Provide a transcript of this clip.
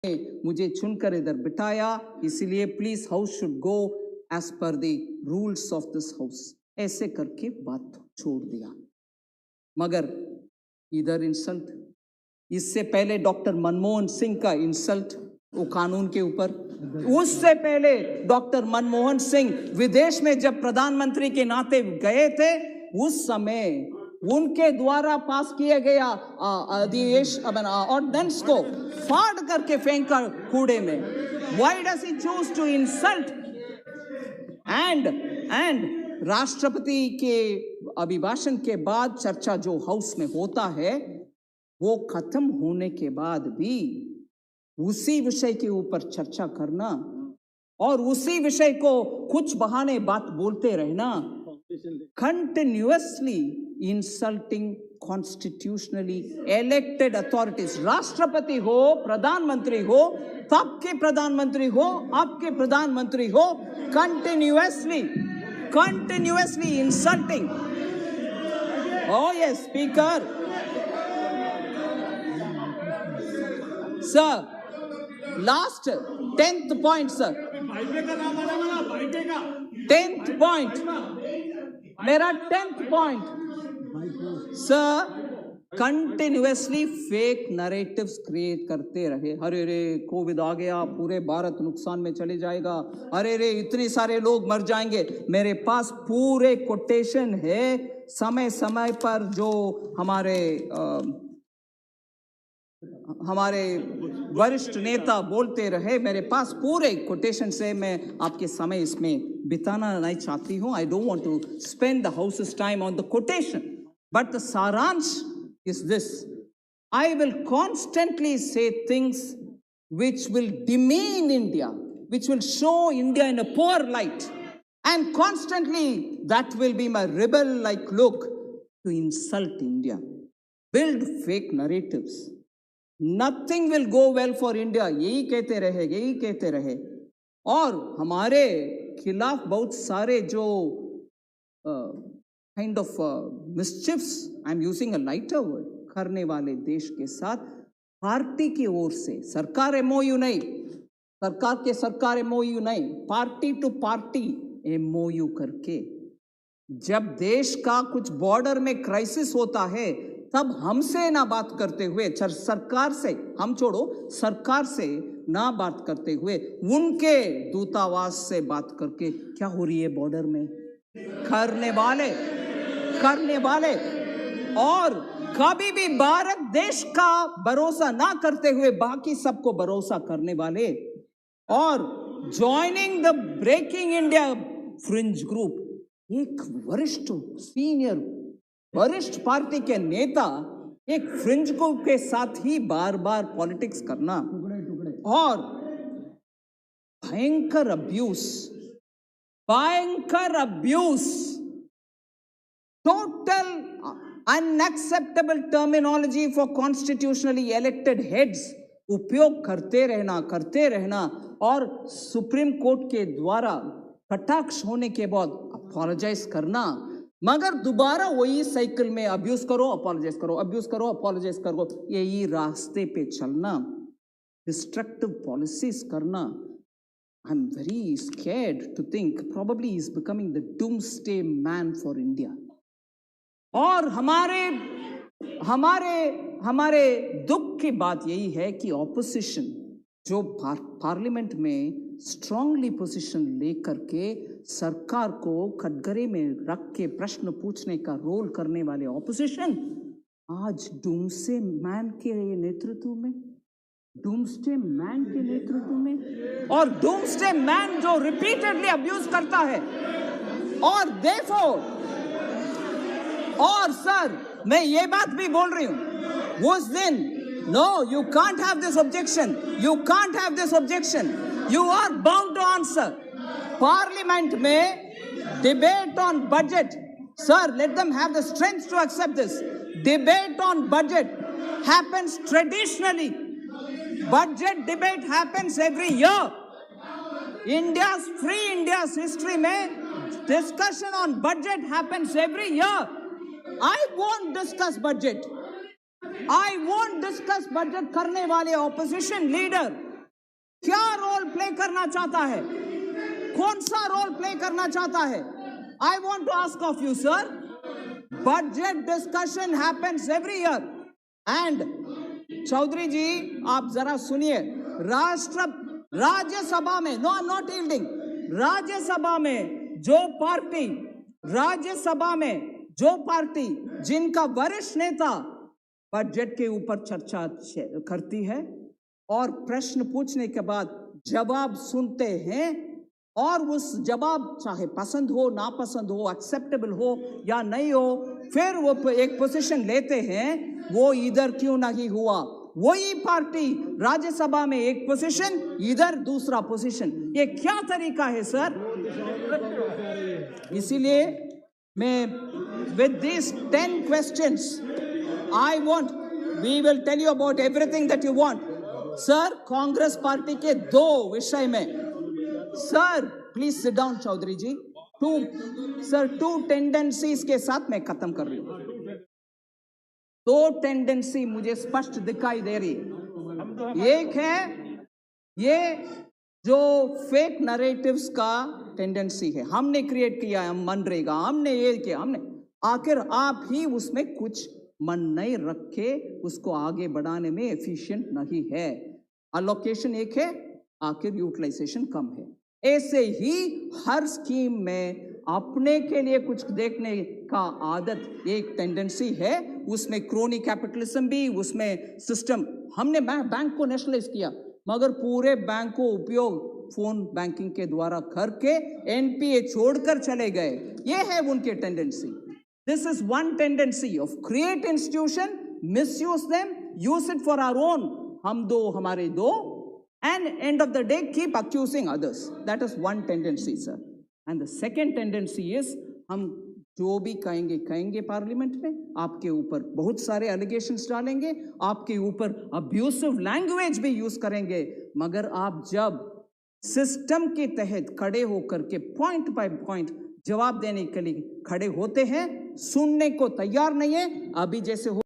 मुझे चुनकर इधर बिठाया, इसलिए please house should go as per the rules of this house. ऐसे करके बात छोड़ दिया। मगर इधर इंसल्ट, इससे पहले डॉक्टर मनमोहन सिंह का इंसल्ट वो कानून के ऊपर, उससे पहले डॉक्टर मनमोहन सिंह विदेश में जब प्रधानमंत्री के नाते गए थे, उस समय उनके द्वारा पास किया गया ऑर्डिनेंस को फाड़ करके फेंका कूड़े में। Why does he choose to insult? And राष्ट्रपति के अभिभाषण के बाद चर्चा जो हाउस में होता है, वो खत्म होने के बाद भी उसी विषय के ऊपर चर्चा करना और उसी विषय को कुछ बहाने बात बोलते रहना, continuously insulting constitutionally elected authorities. राष्ट्रपति हो, प्रधानमंत्री हो, तब के प्रधानमंत्री हो, अब के प्रधानमंत्री हो, continuously insulting. Oh yes, speaker. Sir, last 10th point, sir. 10th point. मेरा 10th point. Sir, continuously fake narratives create करते रहे। अरे रे कोविड आ गया, पूरे भारत नुकसान में चले जाएगा, अरे रे इतने सारे लोग मर जाएंगे। मेरे पास पूरे कोटेशन है, समय समय पर जो हमारे वरिष्ठ नेता बोलते रहे, मेरे पास पूरे कोटेशन से। मैं आपके समय इसमें बिताना नहीं चाहती हूँ। I don't want to spend the house's time on the quotation, but the सारांश is this: I will constantly say things which will demean India, which will show India in a poor light, and constantly that will be my rebel-like look to insult India, build fake narratives. Nothing will go well for India. यही कहते रहे और हमारे खिलाफ बहुत सारे जो kind of mischiefs, I'm using a lighter word, करने वाले देश के साथ पार्टी की ओर से, सरकार MOU नहीं, सरकार MOU नहीं, पार्टी टू पार्टी MOU करके, जब देश का कुछ बॉर्डर में क्राइसिस होता है, तब हमसे ना बात करते हुए, सरकार से हम छोड़ो, सरकार से ना बात करते हुए उनके दूतावास से बात करके क्या हो रही है बॉर्डर में करने वाले और कभी भी भारत देश का भरोसा ना करते हुए बाकी सबको भरोसा करने वाले, और joining the breaking India fringe group, एक वरिष्ठ पार्टी के नेता एक फ्रिंज ग्रुप के साथ ही बार बार पॉलिटिक्स करना और भयंकर abuse, total unacceptable terminology for constitutionally elected heads उपयोग करते रहना और सुप्रीम कोर्ट के द्वारा कटाक्ष होने के बाद अपोलोजाइज करना, मगर दोबारा वही साइकिल में अब्यूज करो, अपोलोजाइज करो, यही रास्ते पे चलना, डिस्ट्रक्टिव पॉलिसीज करना। I'm very scared to think probably he's becoming the doomsday man for India. और हमारे दुख की बात यही है कि ऑपोजिशन जो पार्लियामेंट में स्ट्रांगली पोजीशन लेकर के सरकार को कटघरे में रख के प्रश्न पूछने का रोल करने वाले ऑपोजिशन आज डूम्सडे मैन के नेतृत्व में और डूम्सडे मैन जो रिपीटेडली अब्यूज करता है। और देयरफॉर और सर मैं ये बात भी बोल रही हूं उस दिन, no you can't have this objection, you are bound to answer. Parliament में debate on budget, sir let them have the strength to accept this. Debate on budget happens traditionally, budget debate happens every year. India's history में discussion on budget happens every year. I won't discuss budget करने वाले opposition leader क्या role play करना चाहता है, कौन सा role play करना चाहता है? I want to ask of you sir, budget discussion happens every year and Chaudhary ji आप जरा सुनिए, राज्यसभा में, no I am not yielding, Rajya Sabha में जो पार्टी जिनका वरिष्ठ नेता बजट के ऊपर चर्चा करती है और प्रश्न पूछने के बाद जवाब सुनते हैं और उस जवाब चाहे पसंद हो नापसंद हो, एक्सेप्टेबल हो या नहीं हो, फिर वो एक पोजीशन लेते हैं, वो इधर क्यों नहीं हुआ? वही पार्टी राज्यसभा में एक पोजीशन, इधर दूसरा पोजीशन, ये क्या तरीका है सर? इसीलिए मैं with these 10 questions I want, we will tell you about everything that you want. Sir Congress party के 2 विषय में, sir please sit down Chaudhary ji, 2 tendencies के साथ मैं खत्म कर रही हूं। 2 टेंडेंसी मुझे स्पष्ट दिखाई दे रही है। एक है ये जो फेक नरेटिव्स का टेंडेंसी है, हमने क्रिएट किया है, मनरेगा हमने ये किया, हमने, आखिर आप ही उसमें कुछ मन नहीं रखे, उसको आगे बढ़ाने में एफिशिएंट नहीं है। अलोकेशन एक है, आखिर यूटिलाइजेशन कम है। ऐसे ही हर स्कीम में अपने के लिए कुछ देखने का आदत एक टेंडेंसी है, उसमें क्रोनी कैपिटलिज्म भी, उसमें सिस्टम, हमने बैंक को नेशनलाइज किया मगर पूरे बैंक को उपयोग फोन बैंकिंग के द्वारा करके एनपीए छोड़कर चले गए, ये है उनके tendency. This is one tendency of create institution, misuse them, use it for our own, हम दो हमारे दो, and end of the day keep accusing others. That is one tendency, sir. And the second tendency is हम जो भी कहेंगे parliament में, आपके ऊपर बहुत सारे एलिगेशंस डालेंगे, आपके ऊपर अब्यूसिव लैंग्वेज भी यूज करेंगे, मगर आप जब सिस्टम के तहत खड़े होकर के पॉइंट बाय पॉइंट जवाब देने के लिए खड़े होते हैं, सुनने को तैयार नहीं है, अभी जैसे हो